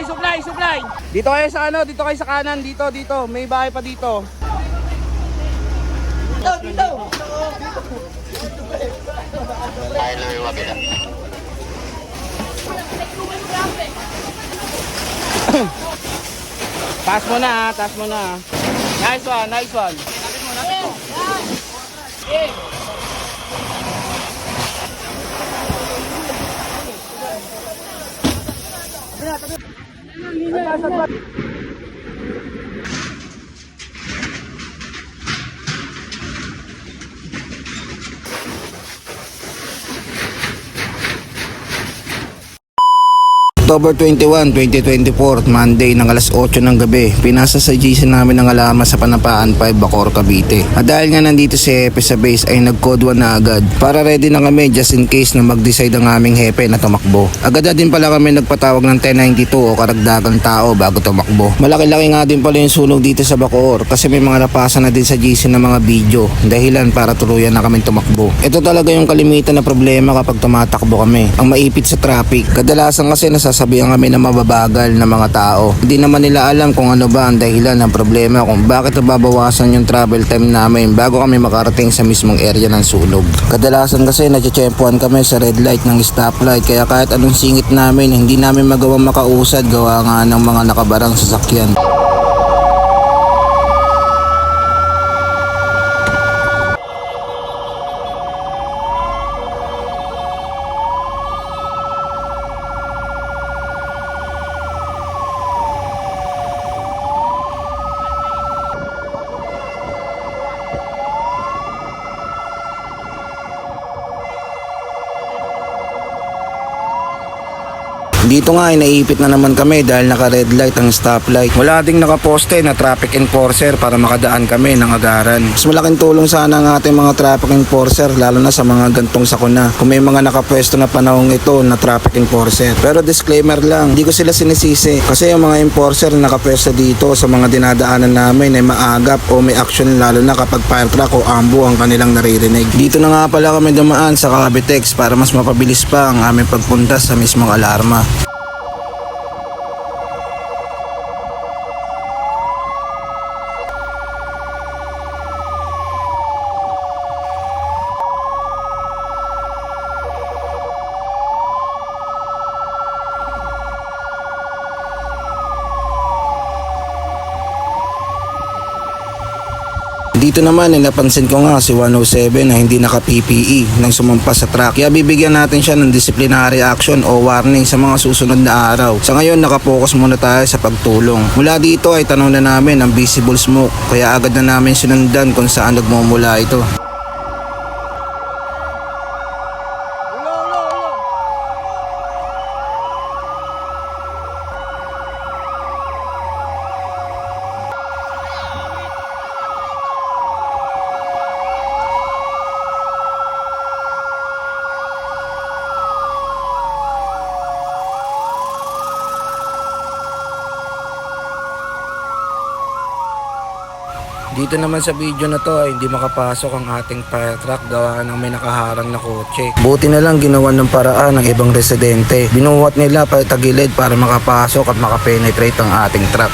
Supply. Dito kayo sa ano, dito kayo sa kanan, dito. May bahay pa dito. Dito. Taas mo na. Nice one. October 21, 2024, Monday ng alas 8 ng gabi, pinasa sa GC namin ng alarma sa Panapaan 5, Bacoor, Cavite. At dahil nga nandito si Hepe sa base ay nag-code 1 na agad para ready na kami just in case na mag-decide ang aming Hepe na tumakbo. Agad na din pala kami nagpatawag ng 1092 o karagdagang tao bago tumakbo. Malaki-laki nga din pala yung sunog dito sa Bacoor kasi may mga napasan na din sa GC ng mga video dahilan para tuluyan na kami tumakbo. Ito talaga yung kalimitan na problema kapag tumatakbo kami, ang maipit sa traffic. Kadalasan kasi nasasabihan kami na mababagal na mga tao. Hindi naman nila alam kung ano ba ang dahilan ng problema kung bakit nababawasan yung travel time namin bago kami makarating sa mismong area ng sunog. Kadalasan kasi natsyempuan kami sa red light ng stoplight kaya kahit anong singit namin hindi namin magawang makausad gawa nga ng mga nakabarang sasakyan. Dito nga ay naiipit na naman kami dahil naka-red light ang stoplight. Wala ding nakaposte na traffic enforcer para makadaan kami ng agaran. Mas malaking tulong sana ang ating mga traffic enforcer lalo na sa mga gantong sakuna. Kung may mga nakapwesto na panahong ito na traffic enforcer. Pero disclaimer lang, hindi ko sila sinisisi kasi yung mga enforcer na nakapwesto dito sa mga dinadaanan namin ay maagap o may action lalo na kapag fire truck o ambo ang kanilang naririnig. Dito na nga pala kami dumaan sa Cavitex para mas mapabilis pa ang aming pagpunta sa mismong alarma. Dito naman ay napansin ko nga si 107 na hindi naka-PPE nang sumampas sa truck. Kaya bibigyan natin siya ng disciplinary action o warning sa mga susunod na araw. Sa ngayon nakapokus muna tayo sa pagtulong. Mula dito ay tanong na namin ang visible smoke kaya agad na namin sinundan kung saan nagmumula ito. Dito naman sa video na to ay hindi makapasok ang ating fire truck gawa ng may nakaharang na kotse. Buti na lang ginawa ng paraan ng ibang residente. Binuhat nila patagilid para makapasok at makapenetrate ang ating truck.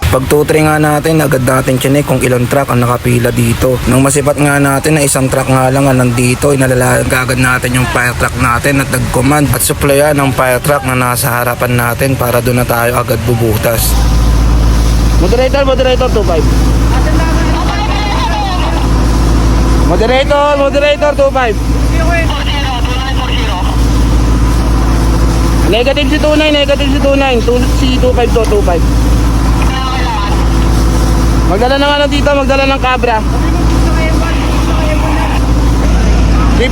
Pag 2-3 nga natin, agad natin chinek kung ilang truck ang nakapila dito. Nang masipat nga natin na isang truck nga lang ang nandito, inalalayan agad natin yung fire truck natin at nag-command at supplyan ng fire truck na nasa harapan natin para doon na tayo agad bubutas. Moderator 25. Moderator 25. Negative si 29, si 25 to 25. Magdala ng ano dito, magdala ng cabra. Di,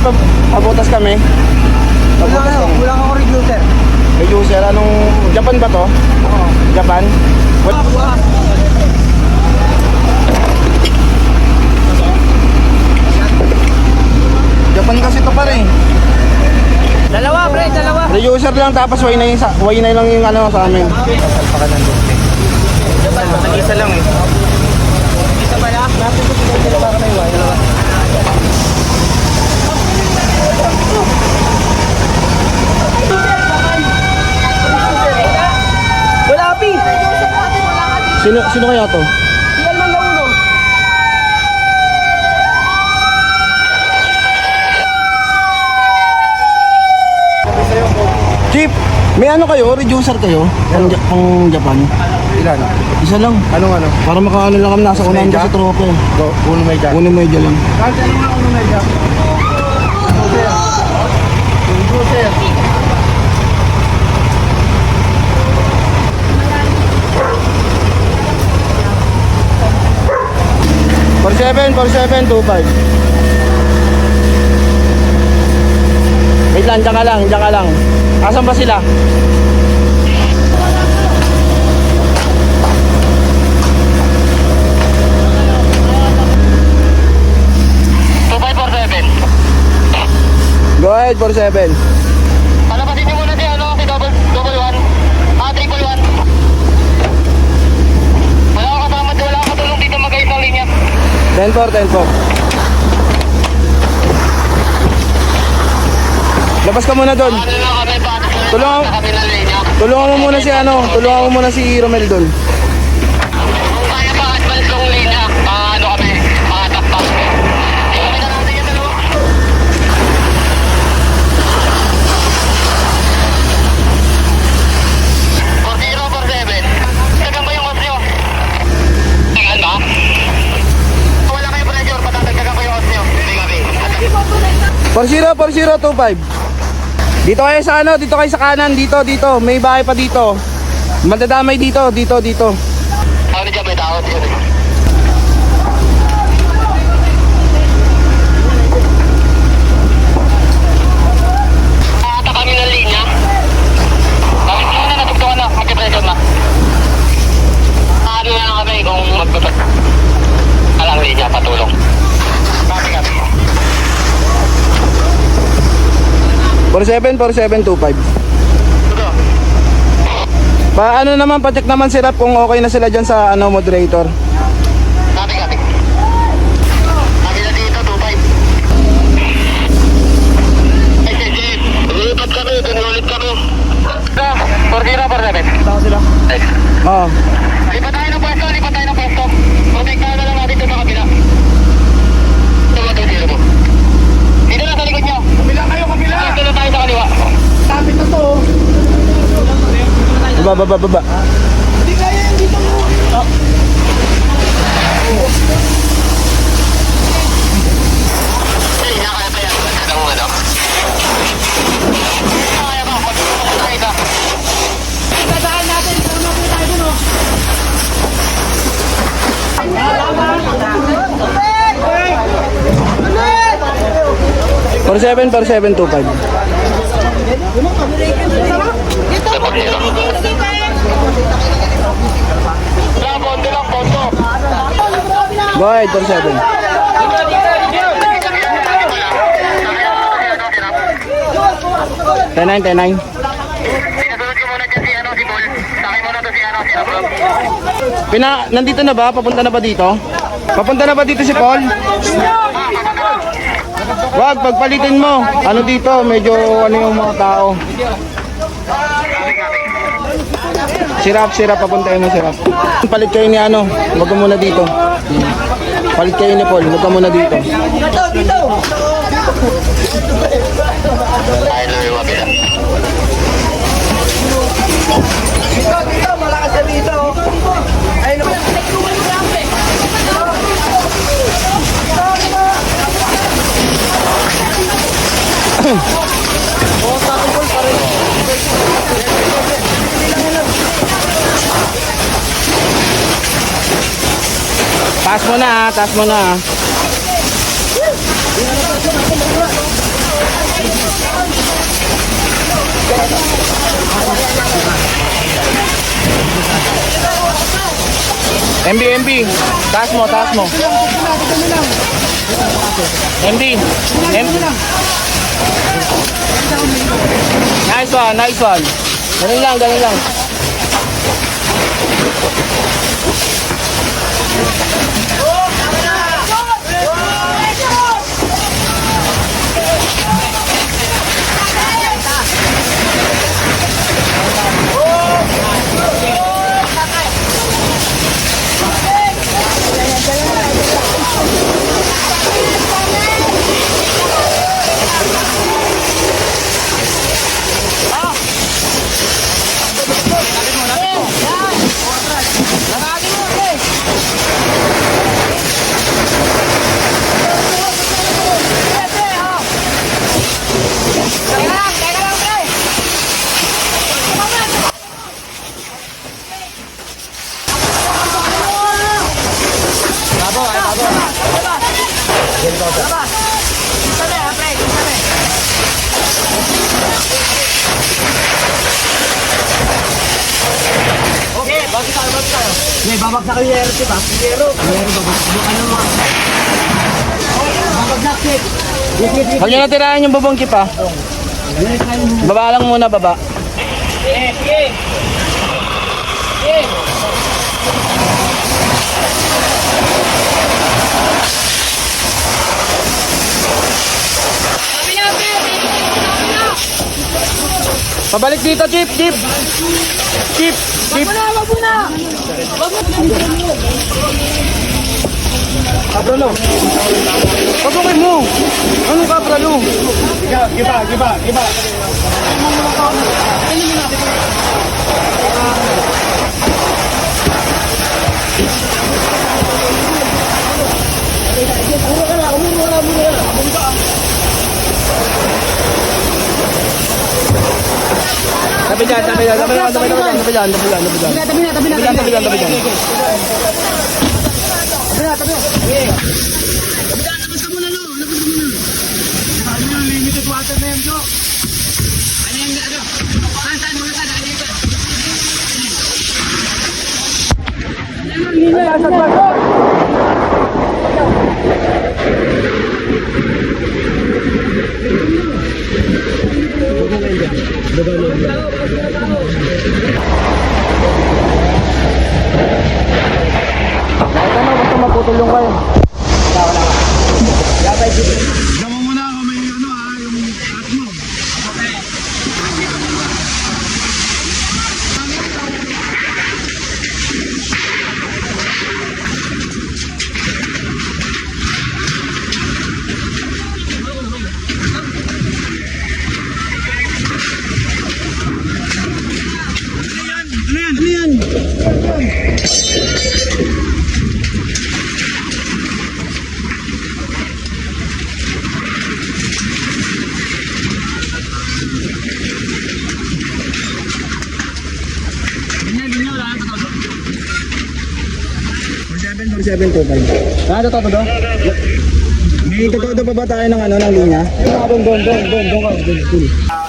pabutas kami. Wala ako reducer. Reducer, anong, Japan ba to? Oo. Japan? Japan kasi to pare. Dalawa, pre, dalawa. Reducer lang tapos way na lang yung ano sa amin. Salpakan ng dute. Isa lang eh. Sino kaya to? Yan man na uno. Chief, may ano kayo? Reducer kayo? Pang Japan? Ilan? Isa lang. Anong ano? Para makaano lang kami nasa unahan Medya? sa tropa. Go, uno may dyan. Kunin mo yung lang. Kahit ano nga uno may dyan. Reducer. 4725. Wait lang, diyan ka lang. Asan ba sila? Go ahead, 47. Palabasin niyo muna si double one. Triple one. Wala akong kasama, wala akong katulong dito mag-ayos ng linya. 10-4. Labas ka muna doon. Ano lang kami, patis lang Tulungan- sa kami ng linya. Tulungan mo muna si Romel doon. Kung kaya pa, advance kong linya, kami, takpak. Kami na natin yung dalawa. 4047. Tagan ba yung osyo? Tagan ba? Wala kayo pressure, patatagdagan ko yung osyo. Hindi kami. 40-4025. Dito kayo sa kanan, dito. May bahay pa dito. Madadamay dito. Ano dyan, may tao? Ata kami ng linya. Bakit mo na natugtungan na? Magka-pressure na. Ano na lang kami kung magpapag... Alang linya, patulong. Kami. 47-4725. Ito. Paano naman, pa-check naman si Rap kung okay na sila dyan sa moderator. Kami. Kami na dito, 2-5. Jeep. Lulipat kami, ulit kami. 4047. Saan sila? Oo. Lipat tayo ng pwesto. Protektahan na lang natin ito sa kabila. Ito mo, 2-0 mo. Dito na sa likod nyo. Kabila. Dito na tayo sa kaliwa. Tapit na to. Baba. Hindi kaya yung dito mo. Ay, nakaya pa yan. Anong ano? Nakaya pa. Pagkakatayo ka. Dadaan natin. Tama po tayo dun, 47-4725. Konti lang, ponto. Go ahead, 47. 10-9. Sinasunod ko muna dyan si Bol. Sakay muna to si Rob. Nandito na ba? Papunta na ba dito? Papunta na ba dito si Paul? Wag, pagpalitin mo. Ano dito? Medyo ano yung mga tao. Sirap, papuntahin mo sirap. Palit kayo ni wag ka muna dito. Palit kayo ni Paul, wag ka muna dito. Ay, lalo yung mabila. Malakas na dito. Ayun naman. Taas mo na, taas mo na. MB, taas mo. MB. Nice one. Ganun lang. Okay, bakit tayo? May babagsak yung yero, diba? Yero, babagsak. Ano mo? Babagsak, Chip. Huwag nyo natirahan yung bubong kip ha. Baba lang muna, baba. Sige. Pabalik dito, Chip, Chip. Chip, Chip. Wag mo na! Kapralo. Pagkukin mo. Anong kapralo? Giba. Tabi dyan. Limited water na yan, Jo. Basta maputol yung kayo. Damo mo na ako may ano yung at mo. Ano yan? Ano to do? May totoo pa ba tayo ng ano ng linya? Doon.